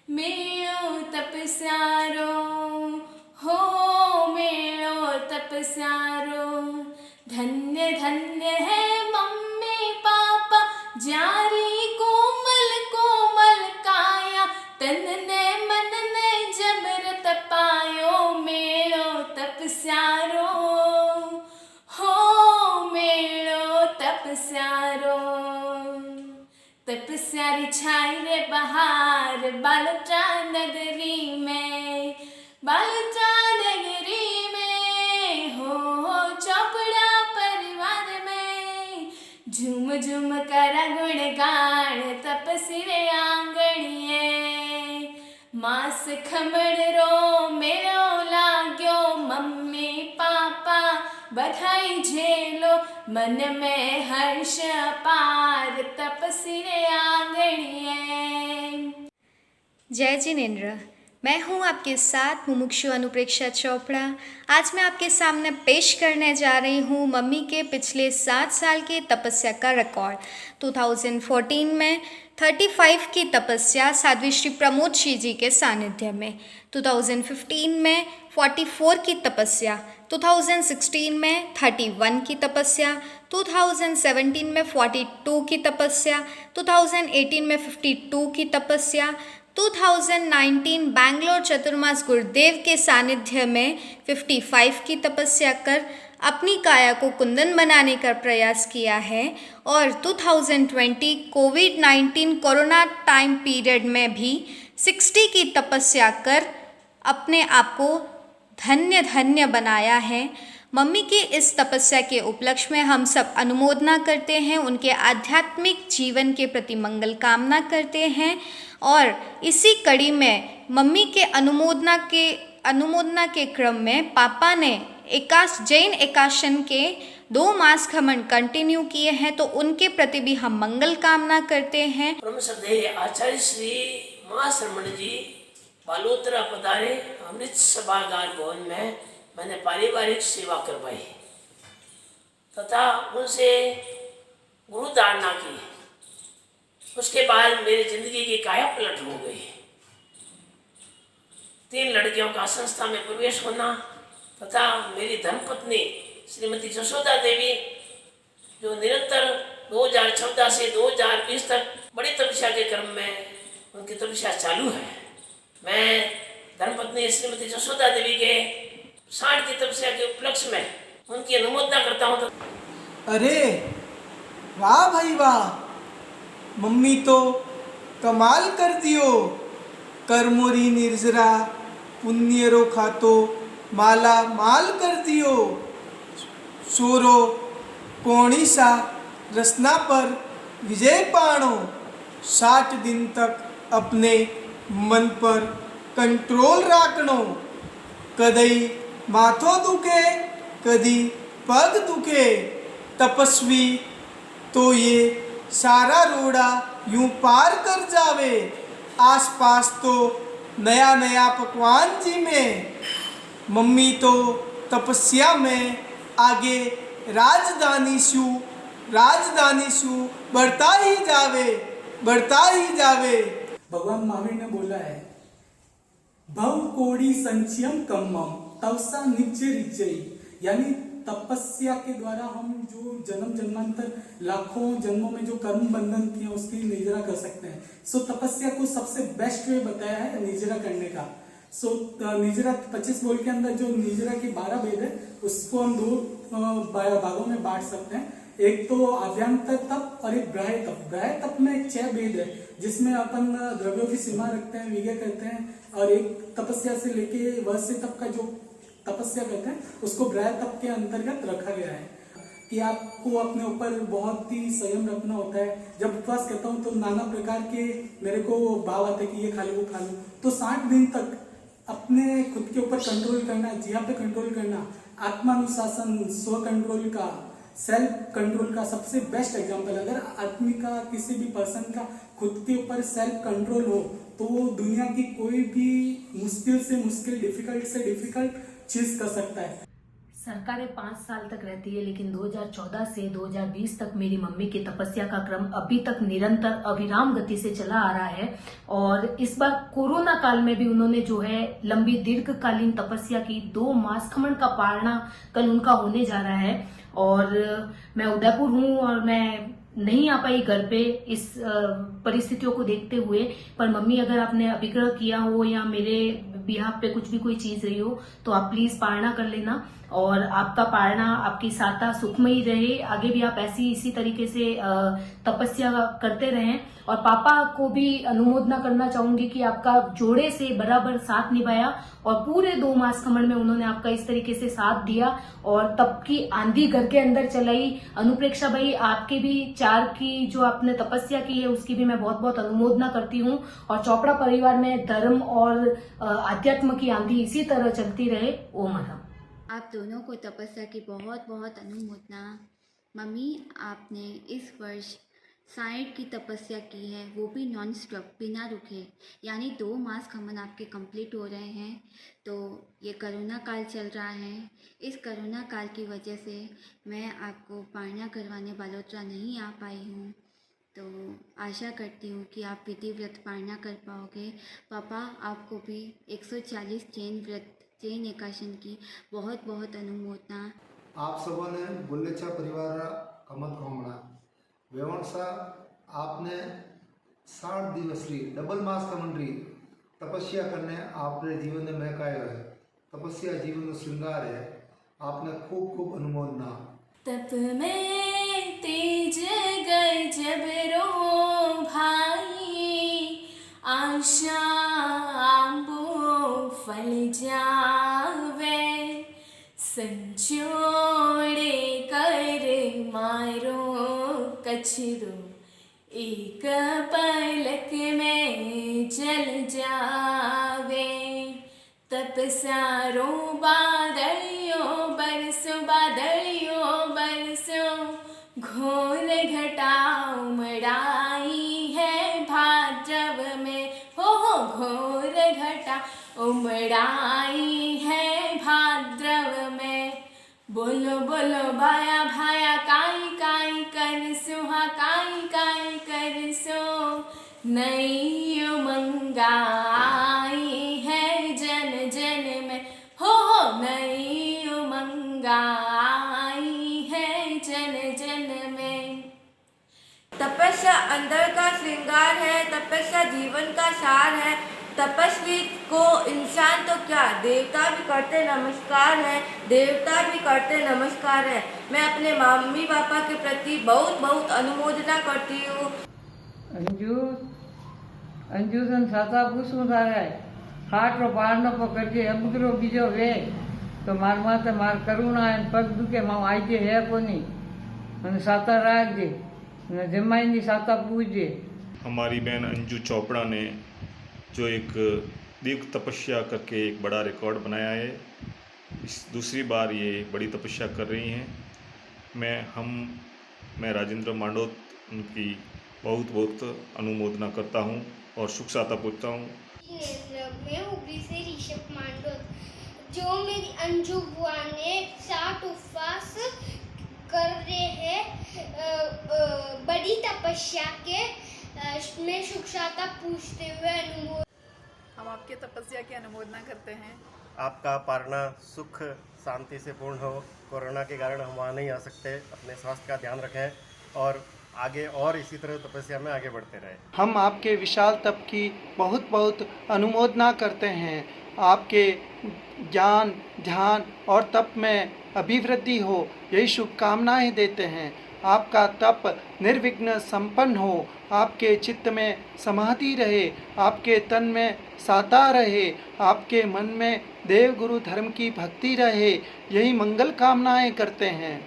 मेळो तपस्यारो हो मेळो तपस्यारो धन्य धन्य है मम्मी पापा ज्यारी कोमल कोमल काया तन ने मन ने जबर तपायो मेळो तपस्यारो हो मेळो तपस्यारो तपस्यारी छाई रे बहार बालटा नगरी में बालटा नगरी में हो चौपड़ा परिवार में झूम झूम करा गुणगान तपसी रे आंगणिए मास खमण रो मेलो लाग्यो मम्मी पापा बधाई झेलो मन में हर्ष अपार तपसी रे आंगणिए। जय जिनेन्द्र। मैं हूं आपके साथ मुमुक्षु अनुप्रेक्षा चोपड़ा। आज मैं आपके सामने पेश करने जा रही हूं मम्मी के पिछले 7 साल के तपस्या का रिकॉर्ड। 2014 में 35 की तपस्या साध्वी श्री प्रमोद जी के सानिध्य में, 2015 में 44 की तपस्या, 2016 में 31 की तपस्या, 2017 में 42 की तपस्या, 2018 में 52 की तपस्या, 2019 बैंगलोर चतुर्मास गुरुदेव के सानिध्य में 55 की तपस्या कर अपनी काया को कुंदन बनाने का प्रयास किया है और 2020 कोविड-19 कोरोना टाइम पीरियड में भी 60 की तपस्या कर अपने आप को धन्य धन्य बनाया है। मम्मी की इस तपस्या के उपलक्ष्य में हम सब अनुमोदना करते हैं, उनके आध्यात्मिक जीवन के प्रति मंगल कामना करते हैं और इसी कड़ी में मम्मी के अनुमोदना के क्रम में पापा ने जैन एकाशन के 2 मास खमन कंटिन्यू किए हैं, तो उनके प्रति भी हम मंगल कामना करते हैं। परम श्रद्धेय आचार्य श्री महाश्रमण जी बालोतरा पधारे अमृत सभागार भवन में मैंने पारिवारिक सेवा करवाई तथा उनसे गुरु धारणा की। उसके बाद मेरी जिंदगी की काया पलट हो गई। 3 लड़कियों का संस्था में प्रवेश होना तथा मेरी धर्मपत्नी श्रीमती जसोदा देवी जो निरंतर 2014 से 2020 तक बड़ी तपस्या के क्रम में उनकी तपस्या चालू है। मैं धर्मपत्नी श्रीमती जसोदा देवी के 60 की तपस्या के उपलक्ष्य में उनकी अनुमोदना करता हूँ। अरे वाह भाई वाह, मम्मी तो कमाल कर दियो। कर्मोरी निर्जरा पुण्यरो खातो माला माल कर दियो। सोरो कोणी सा रसना पर विजय पाणो। 60 दिन तक अपने मन पर कंट्रोल राखनो। कदई माथो दुखे कदी पग दुखे, तपस्वी तो ये सारा रोड़ा यूं पार कर जावे। आसपास तो नया नया पकवान जी में। मम्मी तो तपस्या में आगे राजधानी शू बढ़ता ही जावे। भगवान महावीर ने बोला है, भव कोड़ी संचयम कम्मम तवसा नित्य रिचयी, यानी तपस्या के द्वारा हम जो जन्म जन्मांतर लाखों जन्मों में जो कर्म बंधन किए उसकी निर्जरा कर सकते हैं। सो तपस्या को सबसे बेस्ट वे बताया है निर्जरा करने का। सो निर्जरा 25 बोल के अंदर जो निर्जरा के 12 भेद है उसको हम 2 भागों में बांट सकते हैं। एक तो आभ्यंतर तप और एक ग्राह्य तप। ग्राह्य तप में 6 भेद है जिसमें अपन द्रव्यों की सीमा रखते हैं, विजय करते हैं, और एक तपस्या से लेके वैसे तप का जो तपस्या करते हैं उसको ग्राह्य तप के अंतर्गत रखा गया है कि आपको अपने ऊपर बहुत ही संयम रखना होता है। जब उपवास करता हूँ तो नाना प्रकार के मेरे को भाव आते हैं कि ये खा लो वो खा लो। तो 60 दिन तक अपने खुद के ऊपर कंट्रोल करना, जिहा पे कंट्रोल करना, आत्मानुशासन, स्व कंट्रोल का, सेल्फ कंट्रोल का सबसे बेस्ट एग्जांपल। अगर आदमी का किसी भी पर्सन का खुद के ऊपर सेल्फ कंट्रोल हो तो वो दुनिया की कोई भी मुश्किल से मुश्किल, डिफिकल्ट से डिफिकल्ट चीज कर सकता है। सरकारें 5 साल तक रहती है, लेकिन 2014 से 2020 तक मेरी मम्मी की तपस्या का क्रम अभी तक निरंतर अविराम गति से चला आ रहा है। और इस बार कोरोना काल में भी उन्होंने जो है लंबी दीर्घकालीन तपस्या की। 2 मास खमन का पारना कल उनका होने जा रहा है। और मैं उदयपुर हूँ और मैं नहीं आ पाई घर पे इस परिस्थितियों को देखते हुए। पर मम्मी, अगर आपने अभिग्रह किया हो या मेरे बिहाफ पे कुछ भी कोई चीज रही हो तो आप प्लीज पारणा कर लेना। और आपका पारणा, आपकी साता सुखमयी रहे। आगे भी आप इसी तरीके से तपस्या करते रहें। और पापा को भी अनुमोदना करना चाहूंगी कि आपका जोड़े से बराबर साथ निभाया और पूरे 2 मास खमन में उन्होंने आपका इस तरीके से साथ दिया और तप की आंधी घर के अंदर चलाई। अनुप्रेक्षा भाई, आपके भी 4 की जो आपने तपस्या की है उसकी भी मैं बहुत बहुत अनुमोदना करती हूँ। और चोपड़ा परिवार में धर्म और आध्यात्म की आंधी इसी तरह चलती रहे। ओम अरहम। आप दोनों को तपस्या की बहुत बहुत अनुमोदना। मम्मी, आपने इस वर्ष 60 की तपस्या की है, वो भी नॉन स्टॉप, बिना रुके। यानी 2 मास खमन आपके कंप्लीट हो रहे हैं। तो ये कोरोना काल चल रहा है। इस कोरोना काल की वजह से मैं आपको पारणा करवाने बालोतरा नहीं आ पाई हूँ। तो आशा करती हूँ कि आप विधिव्रत पारणा कर पाओगे। पापा, आपको भी 140 जैन एकादशी की बहुत बहुत अनुमोदना। आप सबोने बुल्लेचा परिवार कमत कोमड़ा वेवणसा आपने 60 दिवस री डबल मास कमंडरी तपस्या करने आपने जीवन में महकायो है। तपस्या जीवन श्रृंगार है। आपने खूब खूब अनुमोदना। तप में तेज गए जब रो भाई, आशा आंबो फल जावे, संजोड़े कर मारो कछरो, एक पलक में जल जावे। तप सारो बादलियों बरसो, बादलियों बरसो, घोर घटा उमड़ाई है भाद्रव में। हो घोर घटा उमड़ाई है भाद्रव में। बोलो बोलो भाया भाया, काई काई कर सो, हा काई काई कर सो, नई उमंगा आई है जन जन में। हो नई उमंगा आई है जन जन में। तपस्या अंदर का श्रृंगार है, तपस्या जीवन का सार है। तपस्वी को इंसान तो क्या, देवता भी करते नमस्कार है, देवता भी करते नमस्कार है। मैं अपने मम्मी पापा के प्रति बहुत बहुत अनुमोदना करती हूँ। अंजू सन साता पूछूं थारे हाथ रो पार न पकड़जे अबुदरो बीजो वे तो मार माते मार करुणा है पग दुखे मां आईजे है कोनी मन साता राखजे न जमाईनी साता पूजजे। हमारी बहन अंजू चोपड़ा ने जो एक दीर्घ तपस्या करके एक बड़ा रिकॉर्ड बनाया है। इस दूसरी बार ये बड़ी तपस्या कर रही हैं। मैं राजेंद्र मांडोत उनकी बहुत बहुत अनुमोदना करता हूँ और सुख साता पूछता हूँ। मैं उबरी से ऋषभ मांडोत, जो मेरी अंजू बुआ ने 60 उपवास कर रहे हैं बड़ी तपस्या के, मैं सुख साता पूछते हुए अनुमोदन। हम आपके तपस्या की अनुमोदना करते हैं। आपका पारणा सुख शांति से पूर्ण हो। कोरोना के कारण हम वहाँ नहीं आ सकते। अपने स्वास्थ्य का ध्यान रखें और आगे और इसी तरह तपस्या में आगे बढ़ते रहें। हम आपके विशाल तप की बहुत बहुत अनुमोदना करते हैं। आपके ज्ञान, ध्यान और तप में अभिवृद्धि हो, यही शुभकामनाएं देते हैं। आपका तप निर्विघ्न संपन्न हो, आपके चित्त में समाधि रहे, आपके तन में साता रहे, आपके मन में देव गुरु धर्म की भक्ति रहे, यही मंगल कामनाएं करते हैं।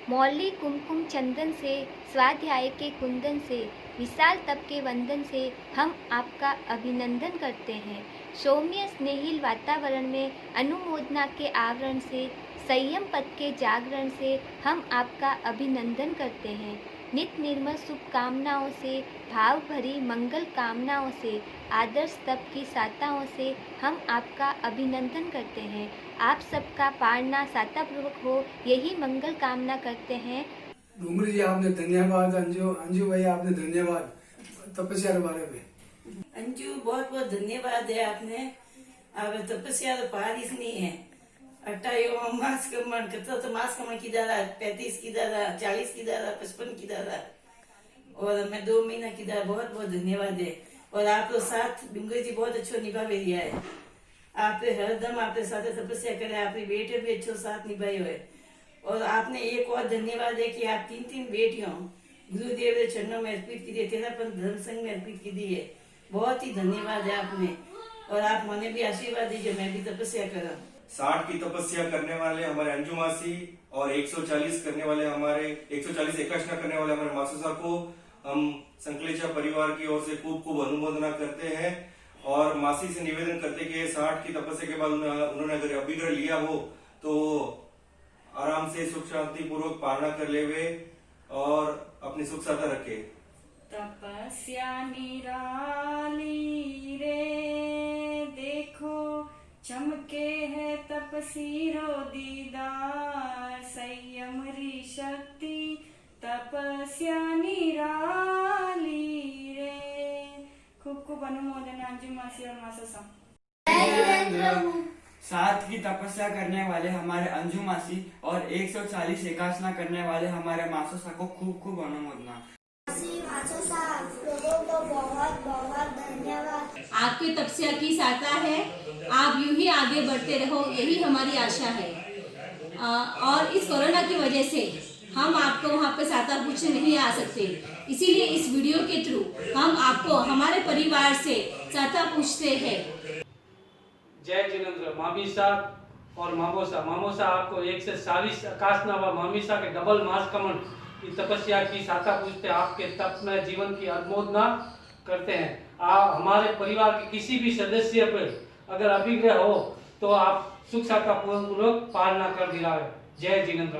मौली कुमकुम चंदन से, स्वाध्याय के कुंदन से, विशाल तप के वंदन से हम आपका अभिनंदन करते हैं। सौम्य स्नेहिल वातावरण में अनुमोदना के आवरण से, संयम पद के जागरण से हम आपका अभिनंदन करते हैं। नित निर्मल शुभकामनाओं से, भाव भरी मंगल कामनाओं से, आदर्श तप की साताओं से हम आपका अभिनंदन करते हैं। आप सबका पारना सातापूर्वक हो, यही मंगल कामना करते हैं। डूंगरी जी आपने धन्यवाद, अंजू भाई आपने धन्यवाद तपस्या के बारे में। अंजू बहुत बहुत धन्यवाद है आपने। अब तपस्या तो पार ही नहीं है। 28 मास कमण कितना तो मास कमण की दादा 35 की दादा 40 की दादा 55 की दादा और मैं 2 महीना की दादा। बहुत बहुत धन्यवाद है। और आप लोग साथ डूंगर जी बहुत अच्छो निभावे दिया है। आपने हरदम आपके साथ तपस्या करे, आपकी बेटे भी अच्छो साथ निभाए हुए। और आपने एक और धन्यवाद है कि आप 3 बेटियों गुरुदेव के चरणों में अर्पित की दी, 13 धर्म संघ में अर्पित की दी है। बहुत ही धन्यवाद है आपने। और आप मुझे भी आशीर्वाद दीजिए, मैं भी तपस्या करूं। 60 की तपस्या करने वाले हमारे अंजू मासी और 140 करने वाले हमारे 140 एकाशना करने वाले हमारे मासूसा को हम संकलेचा परिवार की ओर से खूब खूब अनुमोदना करते हैं। और मासी से निवेदन करते कि 60 की तपस्या के बाद उन्होंने अगर अभिग्रह लिया हो तो आराम से सुख शांति पूर्वक पालना कर लेवे और अपनी सुख साथा रखे। तपस्या निराली रे देखो, चमके है तपसीरो दीदार, संयम री शक्ति तपस्या निराली रे। खूब खूब अनुमोदन अंजू मासी और मासूसा। 7 की तपस्या करने वाले हमारे अंजू मासी और 140 एकासना करने वाले हमारे मासूसा को खूब खूब अनुमोदना। लोगों को बहुत बहुत धन्यवाद। आपकी तपस्या की साता है, आप यूं ही आगे बढ़ते रहो, यही हमारी आशा है। और इस कोरोना की वजह से हम आपको वहाँ पे साता पूछने नहीं आ सकते, इसीलिए इस वीडियो के थ्रू हम आपको हमारे परिवार से साता पूछते हैं। जय जिनेंद्र। मामीसा और मामोसा आपको 140 आकाशना व मामीसा के डबल मास कमन की तपस्या की साता पूछते आपके तप में जीवन की अनुमोदना करते हैं। आप हमारे परिवार के किसी भी सदस्य पर अगर अभिग्रह हो तो आप सुख साता पूर्वक पालना कर दिलावे। जय जिनेंद्र।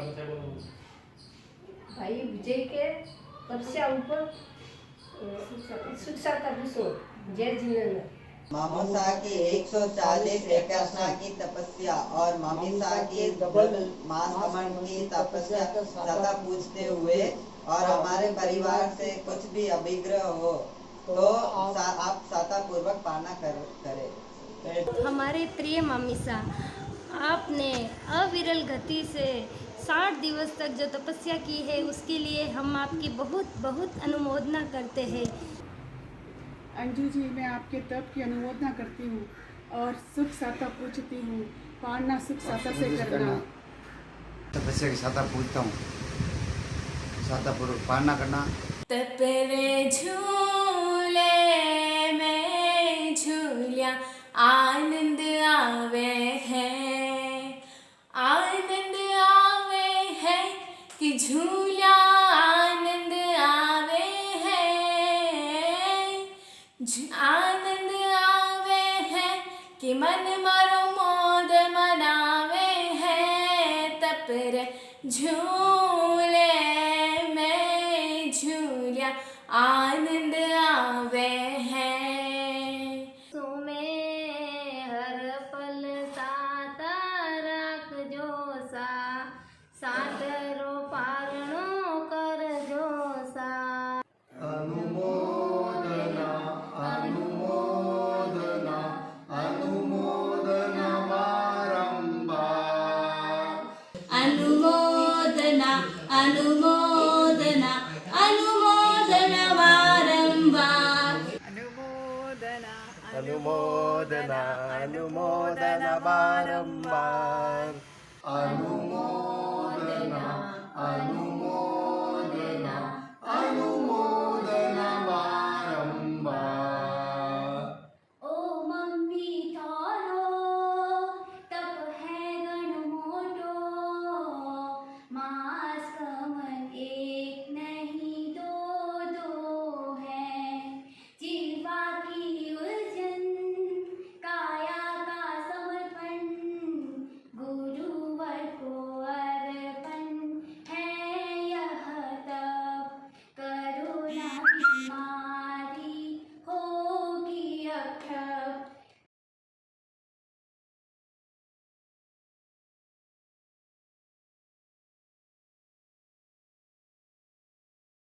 भाई विजय के तपस्या ऊपर सुख साता पूछो। जय जिनेंद्र। मामोसा की 140 एकासना की तपस्या और मामीसा की डबल मास कमन की तपस्या साता पूछते हुए और हमारे परिवार से कुछ भी अभिग्रह हो तो आप साता पूर्वक पालना करें। हमारे प्रिय मामीसा, आपने अविरल गति से 60 दिवस तक जो तपस्या की है उसके लिए हम आपकी बहुत बहुत अनुमोदना करते हैं। अंजू जी, मैं आपके तप की अनुमोदना करती हूँ और सुख साता पूछती हूँ। पालना सुख साता से करना। तपस्या की साता पूछता हूँ, साता पूर्वक पालना करना। तपरे झूले में झूलिया आनंद आवे है, आनंद आवे है कि झूलिया आनंद आवे है, आनंद आवे है कि मन मारो मोद मनावे है। तपरे झूले में झूलिया आनंद आवे है। तुम्हें हर पल साता राख जो सा, सातरो पारणो कर जो सा। अनुमोदना अनुमोदना अनुमोदना बारंबार। अनुमोदना अनुमोदना अनुमोदना बारंबार। अनुमोदना अनुमोदना अनुमोदना बारंबार। अनुमोदना अनु